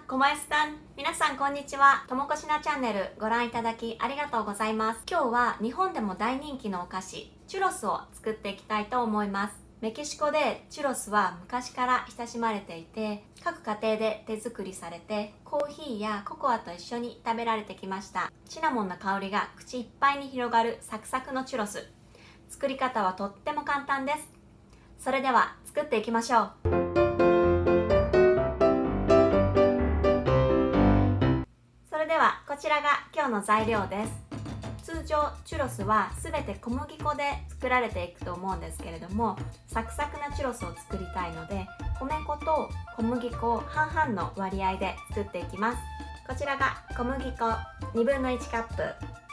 コマエスタン。皆さんこんにちは。ともこしなチャンネルご覧いただきありがとうございます。今日は日本でも大人気のお菓子チュロスを作っていきたいと思います。メキシコでチュロスは昔から親しまれていて、各家庭で手作りされてコーヒーやココアと一緒に食べられてきました。シナモンの香りが口いっぱいに広がるサクサクのチュロス。作り方はとっても簡単です。それでは作っていきましょう。それではこちらが今日の材料です。通常チュロスはすべて小麦粉で作られていくと思うんですけれども、サクサクなチュロスを作りたいので、米粉と小麦粉を半々の割合で作っていきます。こちらが小麦粉1/2カップ、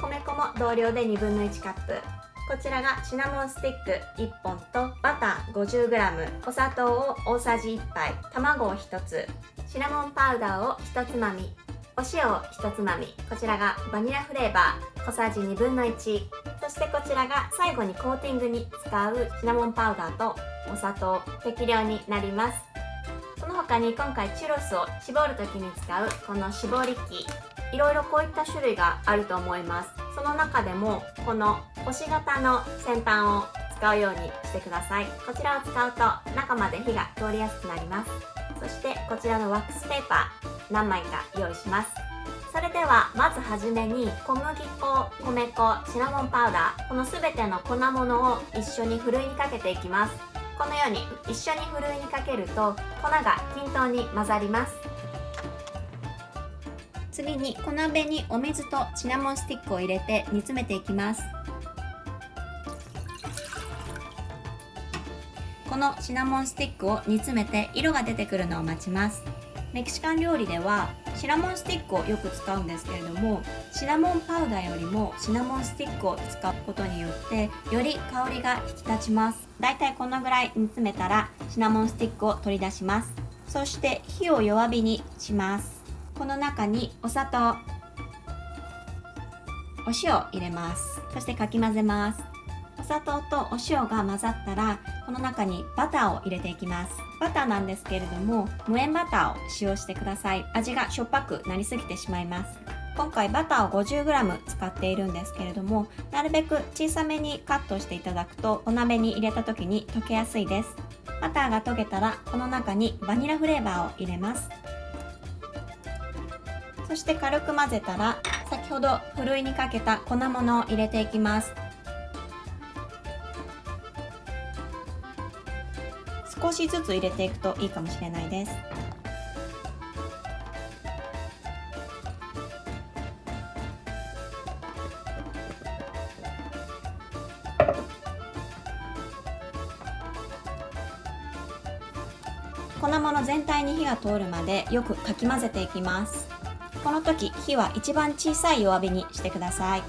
米粉も同量で1/2カップ、こちらがシナモンスティック1本とバター 50g、 お砂糖を大さじ1杯、卵を1つ、シナモンパウダーを1つまみ、お塩を1つまみ、こちらがバニラフレーバー小さじ1/2、そしてこちらが最後にコーティングに使うシナモンパウダーとお砂糖、適量になります。その他に今回チュロスを絞る時に使うこの絞り器、いろいろこういった種類があると思います。その中でもこの星型の先端を使うようにしてください。こちらを使うと中まで火が通りやすくなります。そしてこちらのワックスペーパー何枚か用意します。それではまずはじめに小麦粉、米粉、シナモンパウダー、この全ての粉物を一緒にふるいにかけていきます。このように一緒にふるいにかけると粉が均等に混ざります。次に小鍋にお水とシナモンスティックを入れて煮詰めていきます。このシナモンスティックを煮詰めて色が出てくるのを待ちます。メキシカン料理ではシナモンスティックをよく使うんですけれども、シナモンパウダーよりもシナモンスティックを使うことによってより香りが引き立ちます。だいたいこのぐらい煮詰めたらシナモンスティックを取り出します。そして火を弱火にします。この中にお砂糖、お塩を入れます。そしてかき混ぜます。お砂糖とお塩が混ざったらこの中にバターを入れていきます。バターなんですけれども無塩バターを使用してください。味がしょっぱくなりすぎてしまいます。今回バターを 50g 使っているんですけれども、なるべく小さめにカットしていただくとお鍋に入れた時に溶けやすいです。バターが溶けたらこの中にバニラフレーバーを入れます。そして軽く混ぜたら先ほどふるいにかけた粉物を入れていきます。少しずつ入れていくといいかもしれないです。粉物全体に火が通るまでよくかき混ぜていきます。この時火は一番小さい弱火にしてください。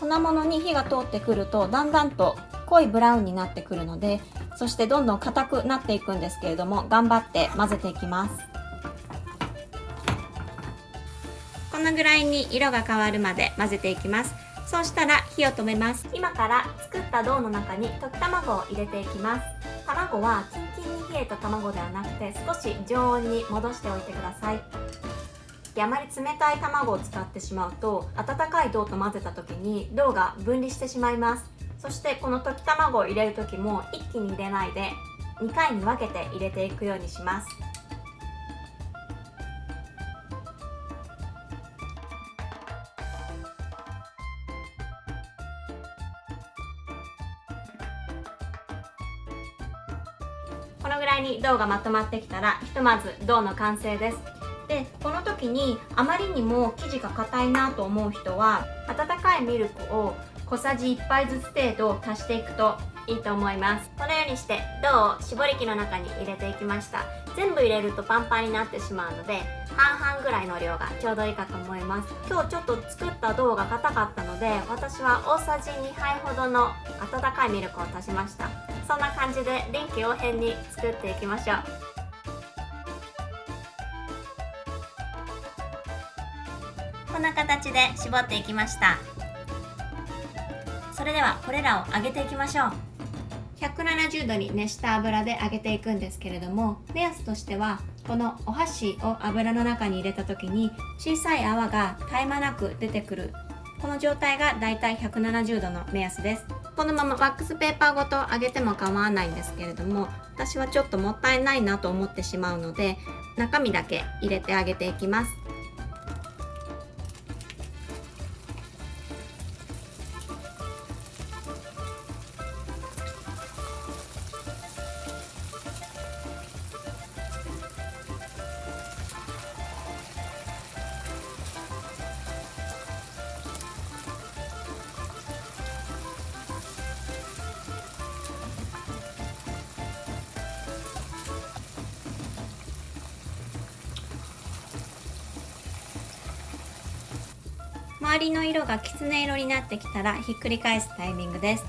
粉物に火が通ってくるとだんだんと濃いブラウンになってくるので、そしてどんどん硬くなっていくんですけれども、頑張って混ぜていきます。このぐらいに色が変わるまで混ぜていきます。そうしたら火を止めます。今から作ったドーの中に溶き卵を入れていきます。卵はキンキンに冷えた卵ではなくて少し常温に戻しておいてください。あまり冷たい卵を使ってしまうと温かいドーと混ぜた時にドーが分離してしまいます。そしてこの溶き卵を入れる時も一気に入れないで2回に分けて入れていくようにします。このぐらいにドーがまとまってきたらひとまずドーの完成です。で、この時にあまりにも生地が硬いなと思う人は温かいミルクを小さじ1杯ずつ程度足していくといいと思います。このようにしてドーを絞り器の中に入れていきました。全部入れるとパンパンになってしまうので半々ぐらいの量がちょうどいいかと思います。今日ちょっと作ったドーが硬かったので私は大さじ2杯ほどの温かいミルクを足しました。そんな感じで臨機応変に作っていきましょう。こんな形で絞っていきました。それではこれらを揚げていきましょう。170度に熱した油で揚げていくんですけれども、目安としてはこのお箸を油の中に入れた時に小さい泡が絶え間なく出てくる、この状態がだいたい170度の目安です。このままワックスペーパーごと揚げても構わないんですけれども、私はちょっともったいないなと思ってしまうので、中身だけ入れて揚げていきます。周りの色がきつね色になってきたらひっくり返すタイミングです。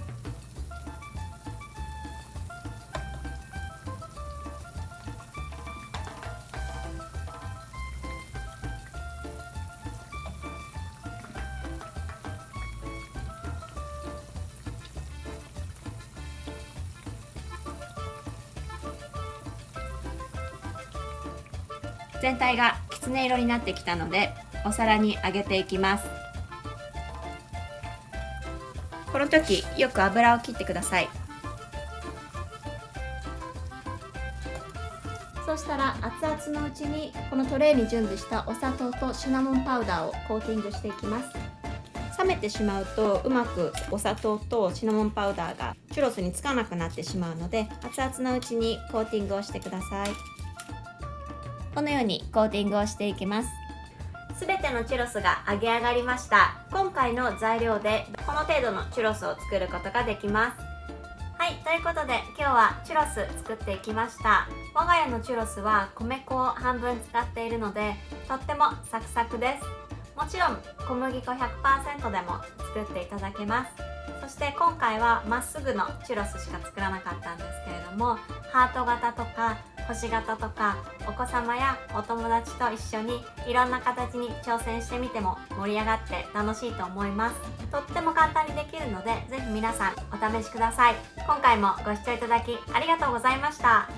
全体がきつね色になってきたので、お皿にあげていきます。この時よく油を切ってください。そしたら熱々のうちにこのトレーに準備したお砂糖とシナモンパウダーをコーティングしていきます。冷めてしまうとうまくお砂糖とシナモンパウダーがチュロスにつかなくなってしまうので、熱々のうちにコーティングをしてください。このようにコーティングをしていきます。すべてのチュロスが揚げ上がりました。今回の材料でこの程度のチュロスを作ることができます。はい、ということで今日はチュロス作っていきました。我が家のチュロスは米粉を半分使っているのでとってもサクサクです。もちろん小麦粉 100% でも作っていただけます。そして今回はまっすぐのチュロスしか作らなかったんですけれども、ハート型とか星型とかお子様やお友達と一緒にいろんな形に挑戦してみても盛り上がって楽しいと思います。とっても簡単にできるので、ぜひ皆さんお試しください。今回もご視聴いただきありがとうございました。